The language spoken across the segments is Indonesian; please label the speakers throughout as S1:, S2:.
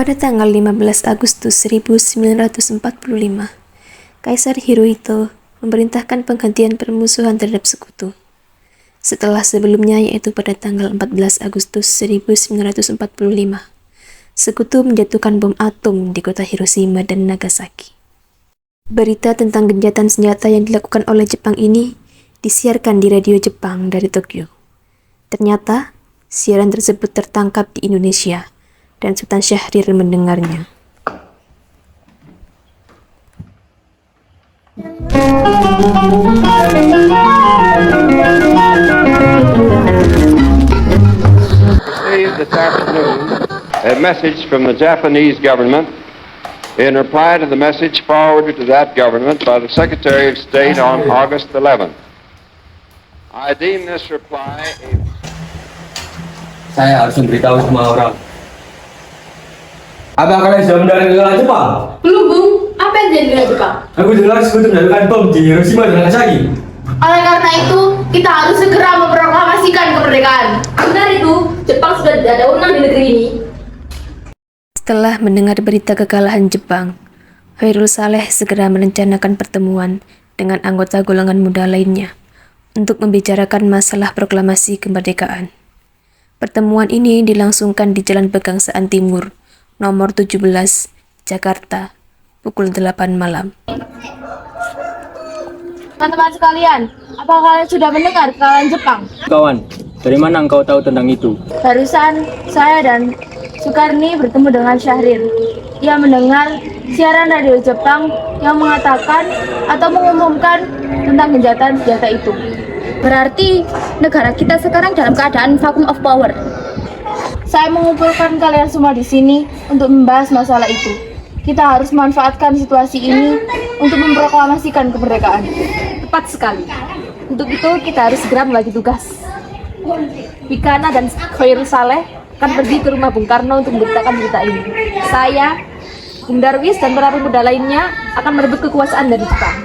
S1: Pada tanggal 15 Agustus 1945, Kaisar Hirohito memerintahkan penghentian permusuhan terhadap sekutu. Setelah sebelumnya, yaitu pada tanggal 14 Agustus 1945, sekutu menjatuhkan bom atom di kota Hiroshima dan Nagasaki. Berita tentang gencatan senjata yang dilakukan oleh Jepang ini disiarkan di radio Jepang dari Tokyo. Ternyata, siaran tersebut tertangkap di Indonesia, dan Sultan Syahrir mendengarnya.
S2: Received this afternoon a message from the Japanese government in reply to the message forwarded to that government by the Secretary of State on August 11th. I deem this reply
S3: Saya harus memberitahu semua orang. Apa kalian sudah mendengar negara Jepang?
S4: Belum, Bung. Apa yang jadi negara Jepang?
S3: Aku dengar sekutu menjatuhkan bom di Hiroshima dan Nagasaki.
S4: Oleh karena itu, kita harus segera memproklamasikan kemerdekaan. Benar itu, Jepang sudah tidak ada wewenang di negeri ini.
S1: Setelah mendengar berita kekalahan Jepang, Khairul Saleh segera merencanakan pertemuan dengan anggota golongan muda lainnya untuk membicarakan masalah proklamasi kemerdekaan. Pertemuan ini dilangsungkan di Jalan Pegangsaan Timur, nomor 17, Jakarta, pukul 8 malam.
S4: Teman-teman sekalian, apakah kalian sudah mendengar kekalahan Jepang?
S3: Kawan, dari mana engkau tahu tentang itu?
S4: Barusan, saya dan Sukarni bertemu dengan Syahrir. Ia mendengar siaran radio Jepang yang mengatakan atau mengumumkan tentang gencatan senjata itu.
S5: Berarti negara kita sekarang dalam keadaan vacuum of power.
S4: Saya mengumpulkan kalian semua di sini untuk membahas masalah itu. Kita harus memanfaatkan situasi ini untuk memproklamasikan kemerdekaan.
S5: Tepat sekali. Untuk itu kita harus segera membagi tugas. Bikana dan Khairul Saleh akan pergi ke rumah Bung Karno untuk memberitakan berita ini. Saya, Bung Darwis dan para pemuda lainnya akan merebut kekuasaan dari Jepang.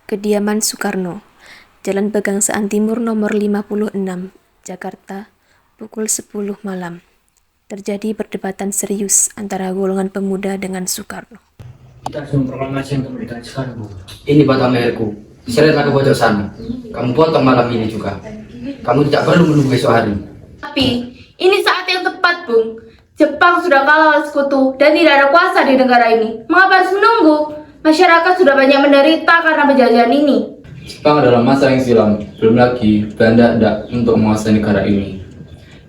S1: Kediaman Soekarno, Jalan Pegangsaan Timur nomor 56, Jakarta, pukul 10 malam. Terjadi perdebatan serius antara golongan pemuda dengan Soekarno.
S3: Kita harus memproklamasikan kemerdekaan sekarang, Bu.
S6: Ini buat Amelku. Seretlah ke pojok sana. Kamu potong malam ini juga. Kamu tidak perlu menunggu esok hari.
S4: Tapi, ini saat yang tepat, Bung. Jepang sudah kalah oleh sekutu dan tidak ada kuasa di negara ini. Mengapa harus menunggu? Masyarakat sudah banyak menderita karena penjajahan ini.
S6: Jepang adalah masa yang silam. Belum lagi, Belanda tidak untuk menguasai negara ini.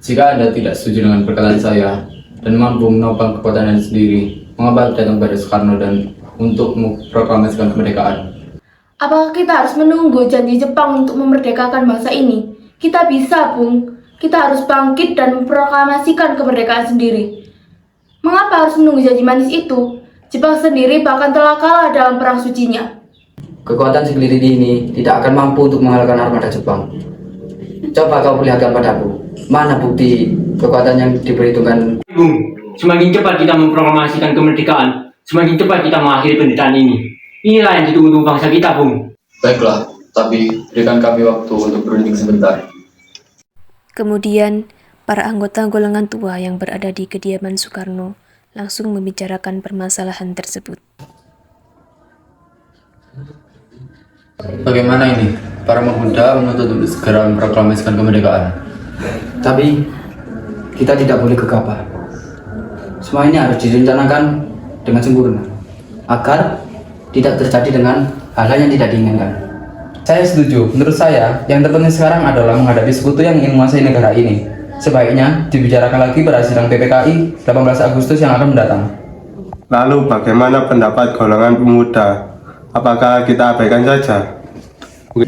S6: Jika Anda tidak setuju dengan perkataan saya dan mampu menopang kekuatan Anda sendiri, mengapa datang pada Soekarno dan untuk memproklamasikan kemerdekaan?
S4: Apakah kita harus menunggu janji Jepang untuk memerdekakan bangsa ini? Kita bisa, Bung. Kita harus bangkit dan memproklamasikan kemerdekaan sendiri. Mengapa harus menunggu janji manis itu? Jepang sendiri bahkan telah kalah dalam perang sucinya.
S6: Kekuatan sekeliling ini tidak akan mampu untuk mengalahkan armada Jepang. Coba kau perlihatkan padaku, mana bukti kekuatan yang diperhitungkan.
S3: Bung, semakin cepat kita memproklamasikan kemerdekaan, semakin cepat kita mengakhiri penderitaan ini. Inilah yang ditunggu-tunggu bangsa kita, Bung.
S6: Baiklah, tapi berikan kami waktu untuk berunding sebentar.
S1: Kemudian, para anggota golongan tua yang berada di kediaman Soekarno langsung membicarakan permasalahan tersebut.
S6: Bagaimana ini? Para pemuda menuntut untuk segera memproklamasikan kemerdekaan. Tapi kita tidak boleh gegabah. Semua ini harus direncanakan dengan sempurna agar tidak terjadi dengan hal-hal yang tidak diinginkan.
S7: Saya setuju. Menurut saya, yang terpenting sekarang adalah menghadapi sekutu yang ingin menguasai negara ini. Sebaiknya dibicarakan lagi pada sidang PPKI 18 Agustus yang akan mendatang.
S8: Lalu bagaimana pendapat golongan pemuda? Apakah kita abaikan saja?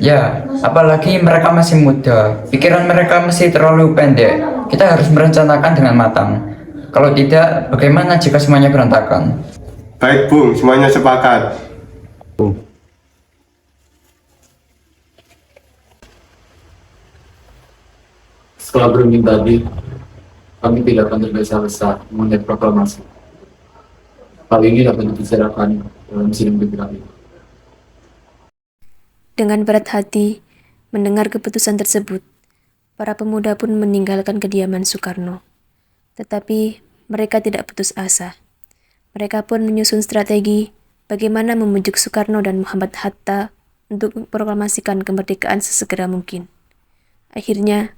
S9: Ya, apalagi mereka masih muda. Pikiran mereka masih terlalu pendek. Kita harus merencanakan dengan matang. Kalau tidak, bagaimana jika semuanya berantakan?
S8: Baik, Bung, semuanya sepakat.
S6: Setelah berunding tadi, kami tidak akan tergesa-gesa mengenai proklamasi. Hal ini dapat dibicarakan dalam sidang PPKI.
S1: Dengan berat hati mendengar keputusan tersebut, para pemuda pun meninggalkan kediaman Soekarno. Tetapi mereka tidak putus asa. Mereka pun menyusun strategi bagaimana membujuk Soekarno dan Muhammad Hatta untuk memproklamasikan kemerdekaan sesegera mungkin. Akhirnya,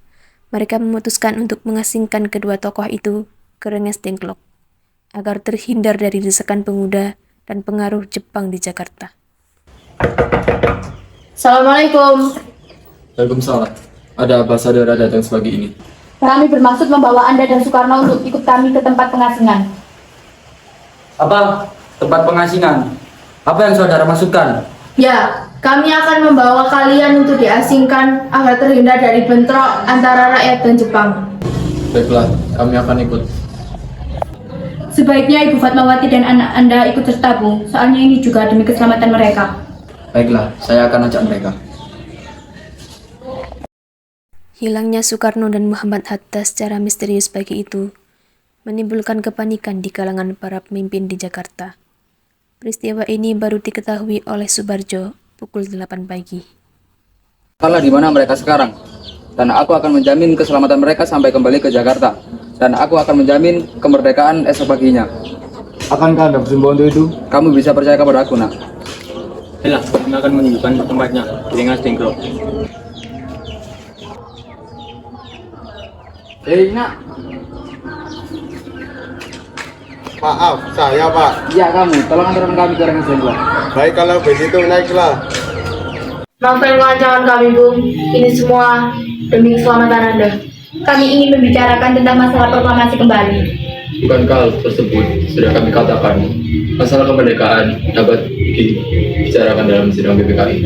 S1: mereka memutuskan untuk mengasingkan kedua tokoh itu ke Rengas Dengklok, agar terhindar dari desakan pemuda dan pengaruh Jepang di Jakarta.
S4: Assalamualaikum.
S6: Waalaikumsalam. Ada apa saudara datang sepagi ini?
S4: Kami bermaksud membawa Anda dan Soekarno untuk ikut kami ke tempat pengasingan.
S6: Apa? Tempat pengasingan? Apa yang saudara maksudkan?
S4: Ya, kami akan membawa kalian untuk diasingkan agar terhindar dari bentrok antara rakyat dan Jepang.
S6: Baiklah, kami akan ikut.
S4: Sebaiknya Ibu Fatmawati dan anak Anda ikut serta, Bu. Soalnya ini juga demi keselamatan mereka.
S6: Baiklah, saya akan ajak mereka.
S1: Hilangnya Soekarno dan Muhammad Hatta secara misterius pagi itu menimbulkan kepanikan di kalangan para pemimpin di Jakarta. Peristiwa ini baru diketahui oleh Soebardjo pukul 8 pagi.
S7: Entahlah di mana mereka sekarang. Dan aku akan menjamin keselamatan mereka sampai kembali ke Jakarta. Dan aku akan menjamin kemerdekaan esok paginya.
S6: Akankah Anda bersumpah untuk itu?
S7: Kamu bisa percaya kepada aku, nak.
S3: Baiklah, kami akan menunjukkan tempatnya di Rengas Dengklok.
S7: Hei, nak.
S8: Maaf, saya Pak.
S7: Iya, kamu. Tolong antarkan kami ke Rengas Dengklok.
S8: Baik kalau begitu naiklah.
S4: Maafkan kelancangan kami, Bung. Ini semua demi keselamatan Anda. Kami ingin membicarakan tentang masalah proklamasi kembali.
S6: Bukankah hal tersebut sudah kami katakan? Masalah kemerdekaan dapat dibicarakan dalam sidang PPKI.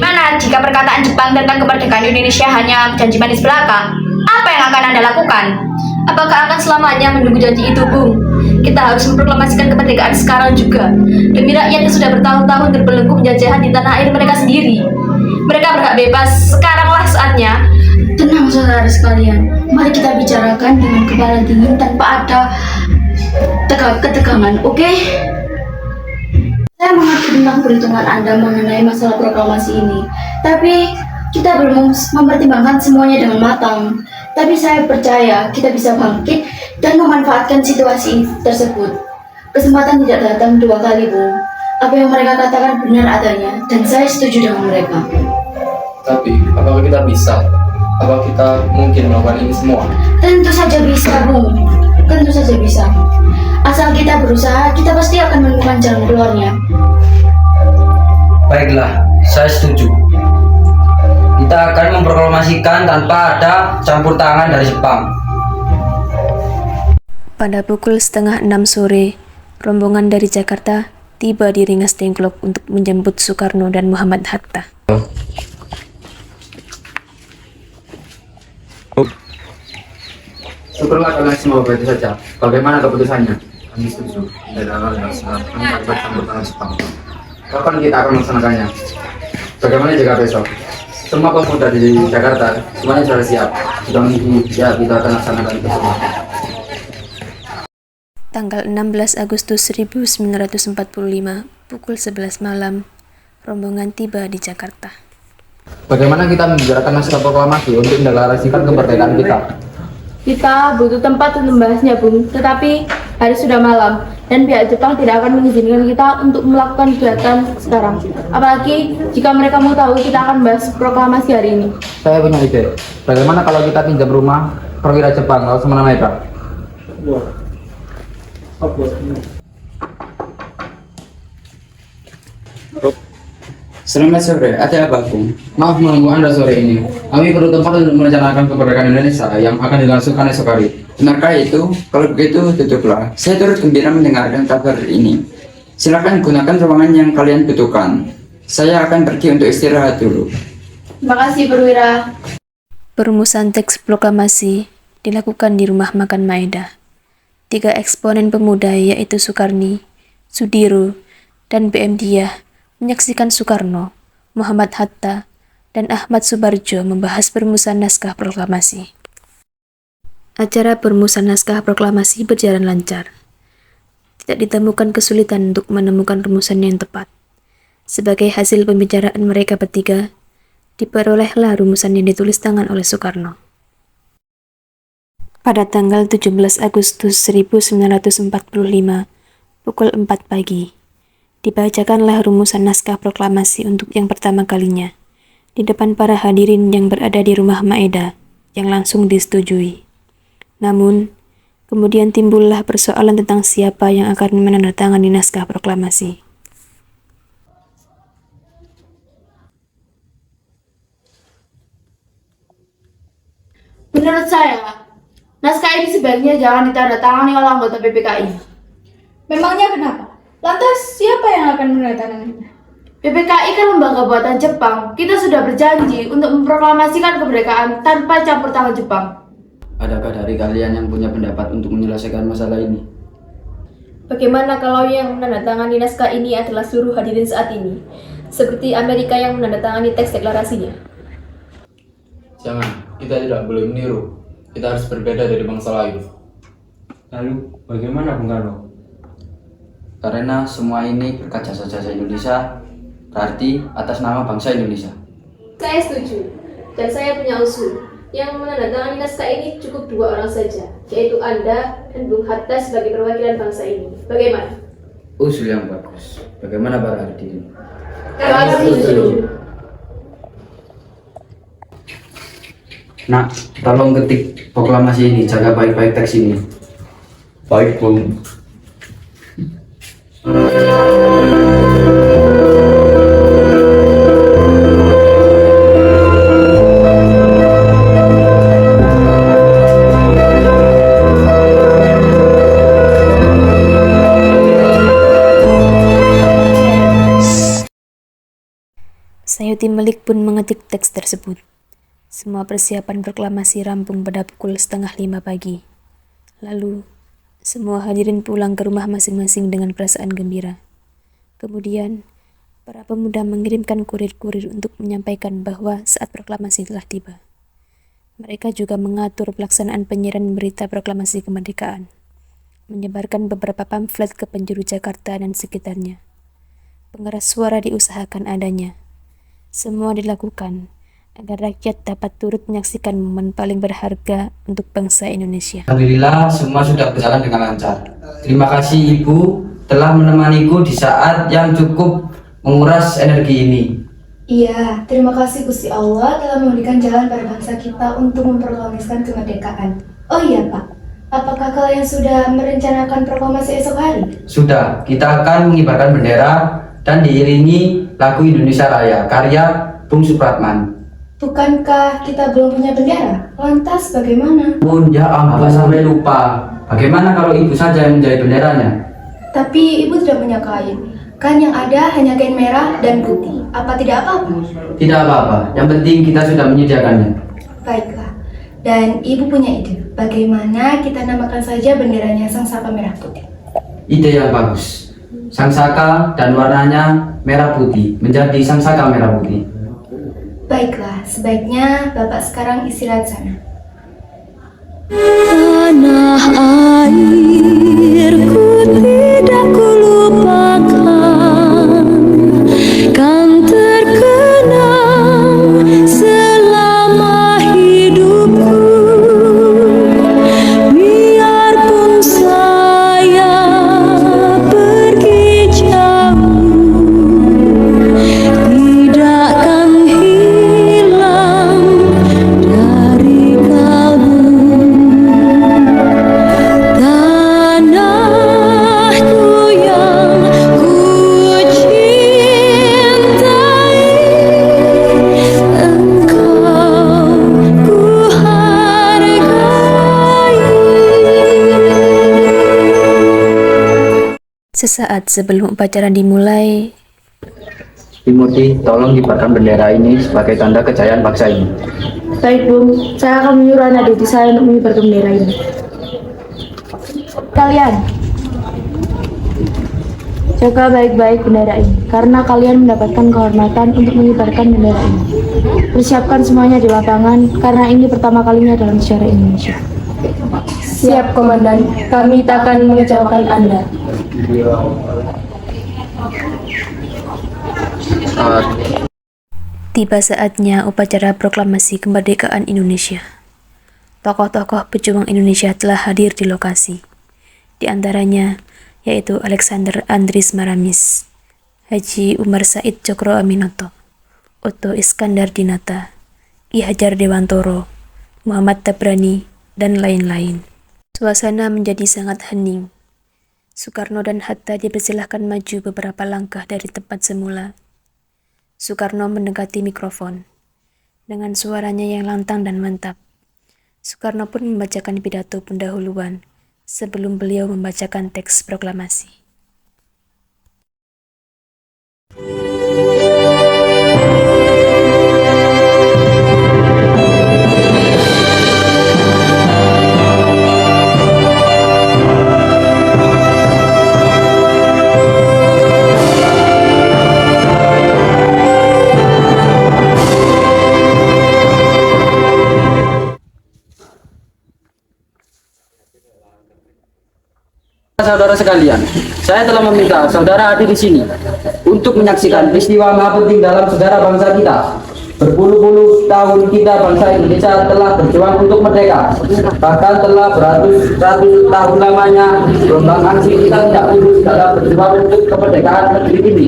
S4: Mana jika perkataan Jepang tentang kemerdekaan Indonesia hanya janji manis belaka? Apa yang akan Anda lakukan? Apakah akan selamanya menunggu janji itu, Bung? Kita harus memproklamasikan kemerdekaan sekarang juga. Demi rakyat yang sudah bertahun-tahun terbelenggu penjajahan di tanah air mereka sendiri. Mereka berhak bebas. Sekaranglah saatnya. Tenang saudara sekalian. Mari kita bicarakan dengan kepala dingin tanpa ada ketegangan, oke? Saya mengerti tentang perhitungan Anda mengenai masalah proklamasi ini. Tapi kita belum mempertimbangkan semuanya dengan matang. Tapi saya percaya kita bisa bangkit dan memanfaatkan situasi tersebut. Kesempatan tidak datang dua kali, Bu. Apa yang mereka katakan benar adanya, dan saya setuju dengan mereka.
S6: Tapi, apakah kita bisa? Apa kita mungkin melakukan ini semua?
S4: Tentu saja bisa, Bu. Tentu saja bisa. Asal kita berusaha, kita pasti akan menemukan jalan keluarnya.
S9: Baiklah, saya setuju. Kita akan memproklamasikan tanpa ada campur tangan dari Jepang.
S1: Pada pukul 5:30 sore, rombongan dari Jakarta tiba di Rengas Dengklok untuk menjemput Soekarno dan Muhammad Hatta.
S6: Syukurlah kalian semua baik saja. Bagaimana keputusannya? Kami setuju. Tidak ada yang salah. Kami dapat campur tangan Jepang. Kapan kita akan melaksanakannya? Bagaimana jika besok? Semua pemuda di Jakarta semuanya sudah siap. Sudah menunggu. Ya, kita akan laksanakan itu semua.
S1: Tanggal 16 Agustus 1945, pukul 11 malam, rombongan tiba di Jakarta.
S7: Bagaimana kita membicarakan masalah proklamasi untuk mendeklarasikan kemerdekaan kita?
S4: Kita butuh tempat untuk membahasnya, Bung. Tetapi hari sudah malam dan pihak Jepang tidak akan mengizinkan kita untuk melakukan kegiatan sekarang. Apalagi jika mereka mau tahu kita akan bahas proklamasi hari ini.
S7: Saya punya ide. Bagaimana kalau kita pinjam rumah perwira Jepang lalu semana mereka?
S6: Selamat sore, ada apa, Bung?
S7: Maaf menunggu Anda sore ini. Kami perlu tempat untuk merencanakan kemerdekaan Indonesia yang akan dilangsungkan esok hari.
S9: Benarkah itu? Kalau begitu, tutuplah. Saya turut gembira mendengarkan kabar ini. Silakan gunakan ruangan yang kalian butuhkan. Saya akan pergi untuk istirahat dulu.
S4: Terima kasih, Perwira.
S1: Perumusan teks proklamasi dilakukan di rumah makan Maeda. 3 eksponen pemuda yaitu Soekarni, Sudiro, dan BM Diah menyaksikan Soekarno, Muhammad Hatta, dan Ahmad Soebardjo membahas perumusan naskah proklamasi. Acara perumusan naskah proklamasi berjalan lancar. Tidak ditemukan kesulitan untuk menemukan rumusan yang tepat. Sebagai hasil pembicaraan mereka bertiga, diperolehlah rumusan yang ditulis tangan oleh Soekarno. Pada tanggal 17 Agustus 1945, pukul 4 pagi, dibacakanlah rumusan naskah proklamasi untuk yang pertama kalinya di depan para hadirin yang berada di rumah Maeda yang langsung disetujui. Namun, kemudian timbullah persoalan tentang siapa yang akan menandatangani naskah proklamasi.
S4: Menurut saya, naskah ini sebaiknya jangan ditandatangani oleh anggota PPKI.
S10: Memangnya kenapa? Lantas siapa yang akan menandatanganinya?
S4: PPKI kan lembaga buatan Jepang. Kita sudah berjanji untuk memproklamasikan kemerdekaan tanpa campur tangan Jepang.
S6: Adakah dari kalian yang punya pendapat untuk menyelesaikan masalah ini?
S5: Bagaimana kalau yang menandatangani naskah ini adalah seluruh hadirin saat ini, seperti Amerika yang menandatangani teks deklarasinya?
S7: Jangan, kita tidak boleh meniru. Kita harus berbeda dari bangsa lain.
S3: Lalu, bagaimana Bung Karno?
S6: Karena semua ini berkat jasa-jasa Indonesia, berarti atas nama bangsa Indonesia.
S5: Saya setuju, dan saya punya usul. Yang menandatangani naskah ini cukup 2 orang saja, yaitu Anda dan Bung Hatta sebagai perwakilan bangsa ini. Bagaimana?
S6: Usul yang bagus. Bagaimana para hadirin?
S4: Kami setuju.
S6: Nak, tolong ketik proklamasi ini, jaga baik-baik teks ini.
S8: Baik, Bung.
S1: Sayuti Malik pun mengetik teks tersebut. Semua persiapan proklamasi rampung pada pukul 4:30 pagi. Lalu, semua hadirin pulang ke rumah masing-masing dengan perasaan gembira. Kemudian, para pemuda mengirimkan kurir-kurir untuk menyampaikan bahwa saat proklamasi telah tiba. Mereka juga mengatur pelaksanaan penyiaran berita proklamasi kemerdekaan, menyebarkan beberapa pamflet ke penjuru Jakarta dan sekitarnya. Pengeras suara diusahakan adanya. Semua dilakukan agar rakyat dapat turut menyaksikan momen paling berharga untuk bangsa Indonesia.
S6: Alhamdulillah semua sudah berjalan dengan lancar. Terima kasih Ibu telah menemaniku di saat yang cukup menguras energi ini.
S10: Iya, terima kasih Gusti Allah telah memberikan jalan pada bangsa kita untuk memproklamasikan kemerdekaan. Oh iya Pak, apakah kalian sudah merencanakan proklamasi esok hari?
S6: Sudah, kita akan mengibarkan bendera dan diiringi lagu Indonesia Raya karya Bung Supratman.
S10: Bukankah kita belum punya bendera? Lantas bagaimana?
S6: Pun ya ampun sampai lupa. Bagaimana kalau Ibu saja yang menjahit benderanya?
S10: Tapi Ibu tidak punya kain. Kan yang ada hanya kain merah dan putih. Apa tidak apa-apa?
S6: Tidak apa-apa, yang penting kita sudah menyediakannya.
S10: Baiklah. Dan Ibu punya ide. Bagaimana kita namakan saja benderanya Sang Saka Merah Putih?
S6: Ide yang bagus. Sang Saka dan warnanya merah putih menjadi Sang Saka Merah Putih.
S10: Baiklah, sebaiknya Bapak sekarang istirahat sana.
S11: Tanah airku tidak kulupakan, kan terkenang selama hidupku. Biarpun saya pergi jauh, tidak akan hilang dari kalbu. Tanahku yang ku cintai, engkau ku hargai.
S1: Sesaat sebelum upacara dimulai,
S6: Timothy, tolong kibarkan bendera ini sebagai tanda kejayaan bangsa ini.
S4: Baik Bung, saya akan menyuruh anak didik saya untuk mengibarkan bendera ini. Kalian, jaga baik-baik bendera ini, karena kalian mendapatkan kehormatan untuk mengibarkan bendera ini. Persiapkan semuanya di lapangan, karena ini pertama kalinya dalam sejarah Indonesia. Siap Komandan, kami tak akan mengecewakan Anda.
S1: tiba saatnya upacara proklamasi kemerdekaan Indonesia. Tokoh-tokoh pejuang Indonesia telah hadir di lokasi. Di antaranya yaitu Alexander Andries Maramis, Haji Umar Said Cokro Aminoto, Otto Iskandar Dinata, Ki Hajar Dewantoro, Muhammad Tabrani, dan lain-lain. Suasana menjadi sangat hening. Soekarno dan Hatta dipersilahkan maju beberapa langkah dari tempat semula. Soekarno mendekati mikrofon. Dengan suaranya yang lantang dan mantap, Soekarno pun membacakan pidato pendahuluan sebelum beliau membacakan teks proklamasi.
S6: Saudara sekalian, saya telah meminta saudara hadir di sini untuk menyaksikan peristiwa maha penting dalam sejarah bangsa kita. Berpuluh-puluh tahun kita bangsa Indonesia telah berjuang untuk merdeka. Bahkan telah beratus-ratus tahun lamanya gelombang aksi kita tidak putus dalam berjuang untuk kemerdekaan negeri ini.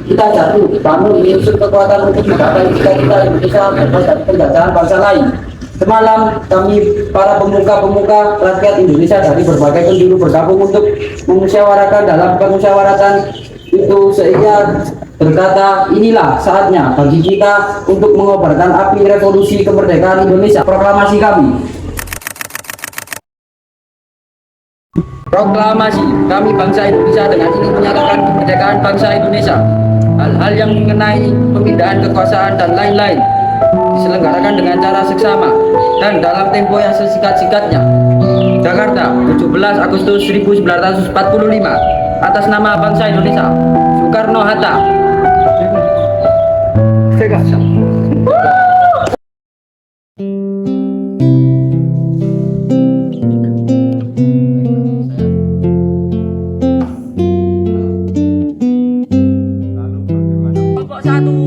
S6: Kita jatuh, bangun, menyusun kekuatan untuk menggapai cita-cita Indonesia bebas dari penjajahan bangsa lain. Semalam kami para pemuka-pemuka rakyat Indonesia dari berbagai penjuru bergabung untuk memusyawarahkan dalam pemusyawaratan itu, sehingga berkata inilah saatnya bagi kita untuk mengobarkan api revolusi kemerdekaan Indonesia. Proklamasi kami. Proklamasi kami bangsa Indonesia dengan ini menyatakan kemerdekaan bangsa Indonesia. Hal-hal yang mengenai pemindahan kekuasaan dan lain-lain diselenggarakan dengan cara seksama dan dalam tempo yang sesingkat-singkatnya. Jakarta, 17 Agustus 1945. Atas nama bangsa Indonesia, Soekarno-Hatta. Kelompok 1